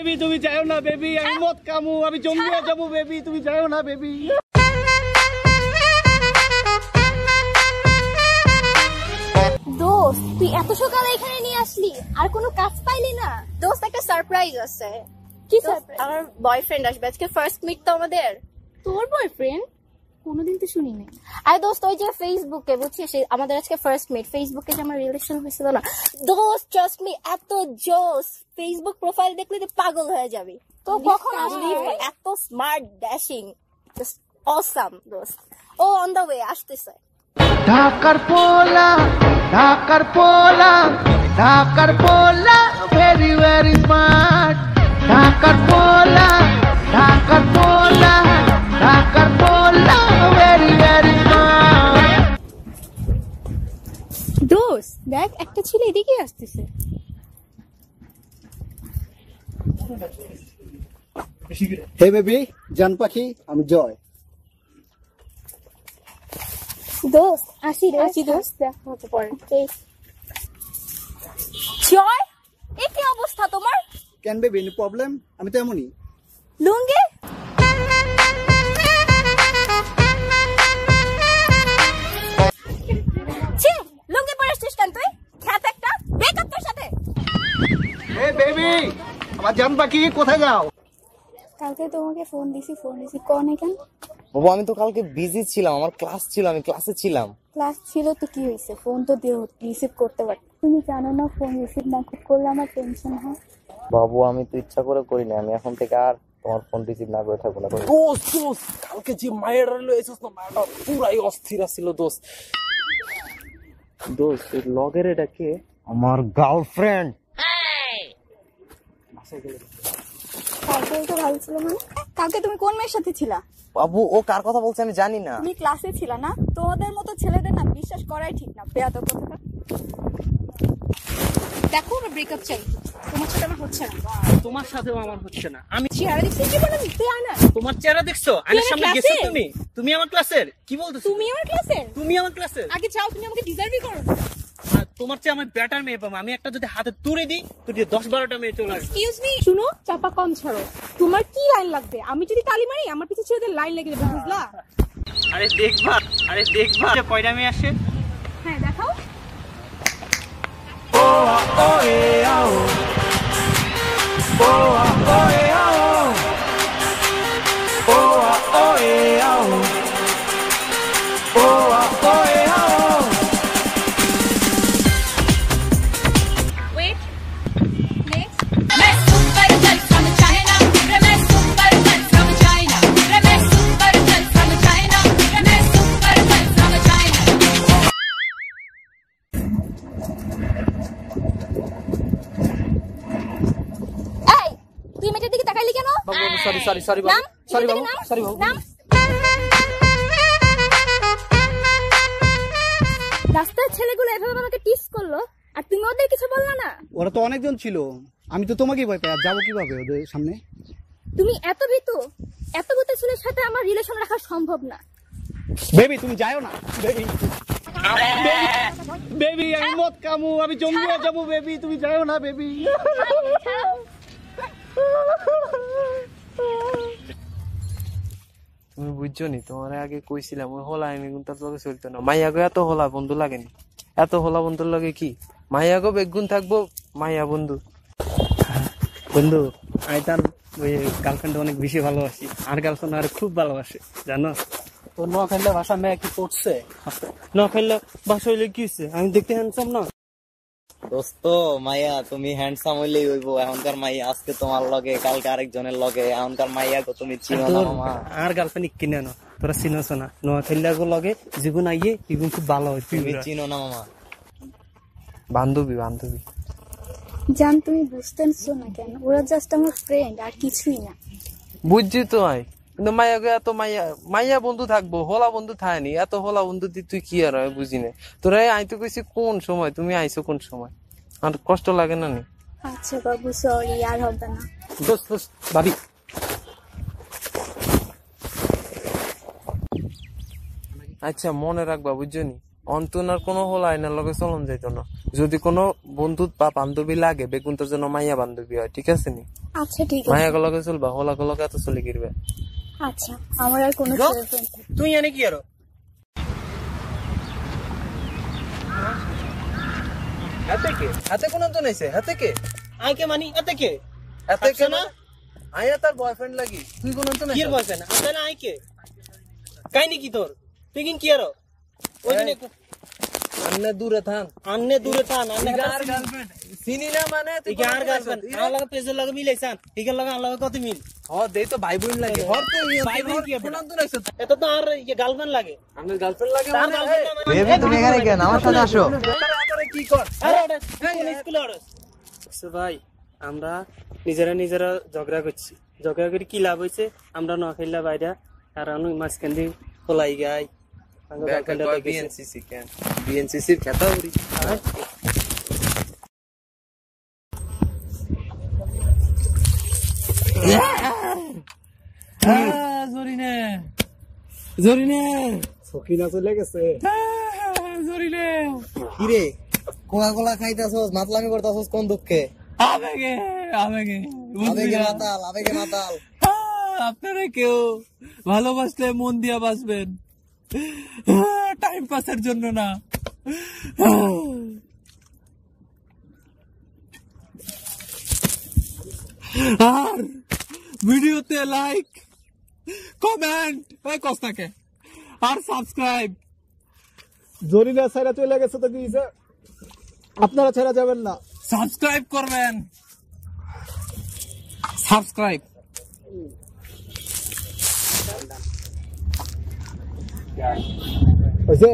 Baby তুমি যাও না বেবি, আমি মদ কামু, আমি জঙ্গলে যাবো বেবি, তুমি যাও না বেবি। দোস্ত তুই এত সকালে এখানে নিয়ে আসলি, আর কোনো কাজ পাইলি না? দোস্ত একটা সারপ্রাইজ আছে। কি সারপ্রাইজ? আমার বয়ফ্রেন্ড আসবে আজকে, ফার্স্ট মিট তো আমাদের। তোর বয়ফ্রেন্ড? কোনোদিন তো শুনি নাই। আরে দোস্ত ওই যে ফেসবুকে বুঝছিস আমাদের আজকে ফার্স্ট মিট, ফেসবুকে যে আমার রিলেশন হয়েছিল না দোস্ত, ট্রাস্ট মি এত জোস, ফেসবুক প্রোফাইল দেখলে তুই পাগল হয়ে যাবি। তো কখন আসবি? এত স্মার্ট, ড্যাশিং, জাস্ট অসাম দোস্ত। ও অন দ্য ওয়ে আসতেছে। ঢাকার পোলা, ঢাকার পোলা, ঢাকার পোলা, ভেরি ভেরি স্মার্ট। ঢাকার পোলা, ঢাকার পোলা, ঢাকার পোলা, ভেরি ভেরি স্মার্ট। দোস্ত দেখ একটা ছেলে এদিকে আসতেছে। হে বেবি, জান পাখি, আমি জয়। দোস্ত আসি রে। আসি দোস্ত, দেখা হতে পারে। জয়, এই কি অবস্থা তোমার? কেন বেবি, এনি প্রবলেম? আমি তো এমনই। লুঙ্গি? ছি, লুঙ্গি পরে আসছিস কেন তুই? খ্যাত একটা, ব্রেকআপ তোর সাথে। হে বেবি, আমার জান পাখি, কোথায় যাও? কালকে তোমাকে ফোন দিছি কোন কেন? বাবা আমি তো কালকে বিজি ছিলাম, আমার ক্লাস ছিল, আমি ক্লাসে ছিলাম। ক্লাস ছিল তো কি হয়েছে, ফোন তো দিয়ে রিসিভ করতে পার। তুমি জানো না ফোন রিসিভ না করলে আমার টেনশন হয়। বাবু আমি তো ইচ্ছা করে করি না, আমি এখন থেকে আর তোমার ফোন রিসিভ না করে থাকবো না। দোস্ত কালকে যে মায়ের লয়েছিস না, মায়েরটা পুরাই অস্থির ছিল দোস্ত। দোস্ত এই লগের এটা কে? আমার গার্লফ্রেন্ড। কালকে তো ভালো ছিল না? কালকে তুমি কোন মেয়ের সাথে ছিলা? বাবু ও কার কথা বলছে আমি জানি না। তুমি ক্লাসে ছিলা না? তোমাদের মতো ছেলেদের না বিশ্বাস করাই ঠিক না, বেয়াদব কথাটা। দেখো আমার ব্রেকআপ চাই, তোমার সাথে আমার হচ্ছে না। তোমার সাথেও আমার হচ্ছে না। আমি চেহারা দেখছিস কি বলে তুই আয় না। তোমার চেহারা দেখছো? আয়নার সামনে গেছো তুমি? তুমি আমার ক্লাসের? কি বলতেছো? তুমি আমার ক্লাসের? তুমি আমার ক্লাসের? আগে চাও, তুমি আমাকে ডিজার্ভই করো না। তোমার চেয়ে আমার বেটার মেয়ে পাবো। আমি একটা যদি হাতে তুলে দিই তো 10-12টা মেয়ে চলে আসবে। এক্সকিউজ মি, শুনো, চাপা কম ছাড়ো। তোমার কি লাইন লাগবে? আমি যদি তালি মারি আমার পিছে ছেলেদের লাইন লেগে যাবে, বুঝলা? আরে দেখবা যে কয়টা মেয়ে আসে। হ্যাঁ দেখাও। সরি বাবু, সরি বাবু। রাস্তার ছেলেগুলো এভাবে আমাকে টিস করলো আর তুমি ওদের কিছু বললা না? ওরা তো অনেকজন ছিল, আমি তো তোমাকেই ভয় পাই। আর যাবো কিভাবে ওদের সামনে? তুমি এত ভীতু ছেলের সাথে আমার রিলেশন রাখা সম্ভব না। বেবি তুমি যাও না বেবি, বেবি আমি মদ কামু, আমি জঙ্গলে যাবো বেবি, তুমি যাও না বেবি। তুমি বুঝছো নি, তোমার আগে কইছিলাম ওই হলা আমি কিন্তু তোকে চলতো না। মাইয়াগো এত হলা বন্ধু লাগেনি, এত হলা বন্ধুর লাগে কি? মাইয়াগো বেগুন থাকবো, মাইয়া বন্ধু। বন্ধু আমি তার ওই গার্লফ্রেন্ড অনেক বেশি ভালোবাসি, আর গার্লফ্রেন্ড আর খুব ভালোবাসে জানো। তো নোয়াখালীর ভাষা মেয়ে কি পড়ছে? নোয়াখালীর ভাষা হইলে কি হচ্ছে? আমি দেখতে হ্যান্ডসাম না? দোস্ত মাইয়া তুমি হ্যান্ডসাম হইলেই হইবো। এখনকার মাইয়া আজকে তোমার লগে, কালকে আরেকজনের লগে। এখনকার মাইয়া গো তুমি চিনো না মামা। আর গার্লফ্রেন্ড কিনে না, তোরা চিনোছ না? নোয়াখালীর লগে জীবন আইয়ে জীবন খুব ভালো হয়, তুমি চিনো না মামা। বান্ধবী জান তুমি বুঝতেছো না কেন? ওরা জাস্ট আমার ফ্রেন্ড আর কিছুই না। বুঝছি তো আই, কিন্তু মাইয়া গো এত মাইয়া বন্ধু থাকবো, হলা বন্ধু থায়নি। এত হলা বন্ধু তুই কি আর হয় বুঝি না। তোরা আইতো কইছি কোন সময়, তুমি আইছো কোন সময়? আর কষ্ট লাগে না নি? আচ্ছা বাবু সরি, আর হবে না। ভাবি আচ্ছা মনে রাখবা বুঝছো নি, অন্তনার কোনো হলা আইনার লগে চলন যাইত না। যদি কোনো বন্ধু বা বান্ধবী লাগে বেগুন তোর জন্য মাইয়া বান্ধবী হয়, ঠিক আছে নি? আচ্ছা ঠিক আছে। মাইয়া লগে চলবা, হলা লগে এত চলে গিরবে। আচ্ছা আমার আর কোনো গো, ফ্রেন্ড তুই এনে কি আরো হাতে কে? হাতে কোন তো নাইছে? হাতে কে? আইকে মানি এতে কে হাতে কে না না? আইয়া তার বয়ফ্রেন্ড লাগি। তুই কোন তো কি নাইছে? বলছেন আতে না আইকে কাইনি কি তোর তুই কিন কি আরো ওই দিনে আন্নে দূরে থান। আন্নে দূরে থান আন্নে আর গার্লফ্রেন্ড চিনি না মানে তুই তুই আর গার্লফ্রেন্ড আমার লাগে পেজের লাগে মিলাইছান ঠিক লাগে আমার লাগে কত মিল হ দেই তো ভাই বোন লাগে। হর তো ভাই বোন কি কোন তো নাইছে? এটা তো আর গার্লফ্রেন্ড লাগে আমার গার্লফ্রেন্ড লাগে তার মানে girlfriend না মানে- বেবি তুমি এখানে কেন? আমার সাথে আসো। আরে কি কর? আরে ওটা কোন স্কুলে ওটা ভাই আমরা নিজেরা ঝগড়া করছি ঝগড়া করে কি লাভ হইছে আমরা ন খাইলা বাইরা আর আমি মাঝখান দিয়ে পলাই গাই বিএনসিসি কেন? বিএনসিসির ক্যাটাগরি। জরিনে জরিনে সকিনা চলে গেছে। জরিনে কিরে কোকা কোলা খাইতাছস, মাতলামি করতাছস কোন দুঃখে? আবেগে আবেগে আবেগে মাতাল, আবেগে মাতাল। আপনারা কেউ ভালোবাসলে মন দিয়া বাসবেন, টাইম পাসের জন্য না। আর ভিডিওতে লাইক কমেন্ট কস্তাকে আর সাবস্ক্রাইব। জরিনা ছাড়া চলে গেছে তো কি হইছে? আপনারা ছাড়া যাবেন না। সাবস্ক্রাইব করবেন, সাবস্ক্রাইব। হইছে?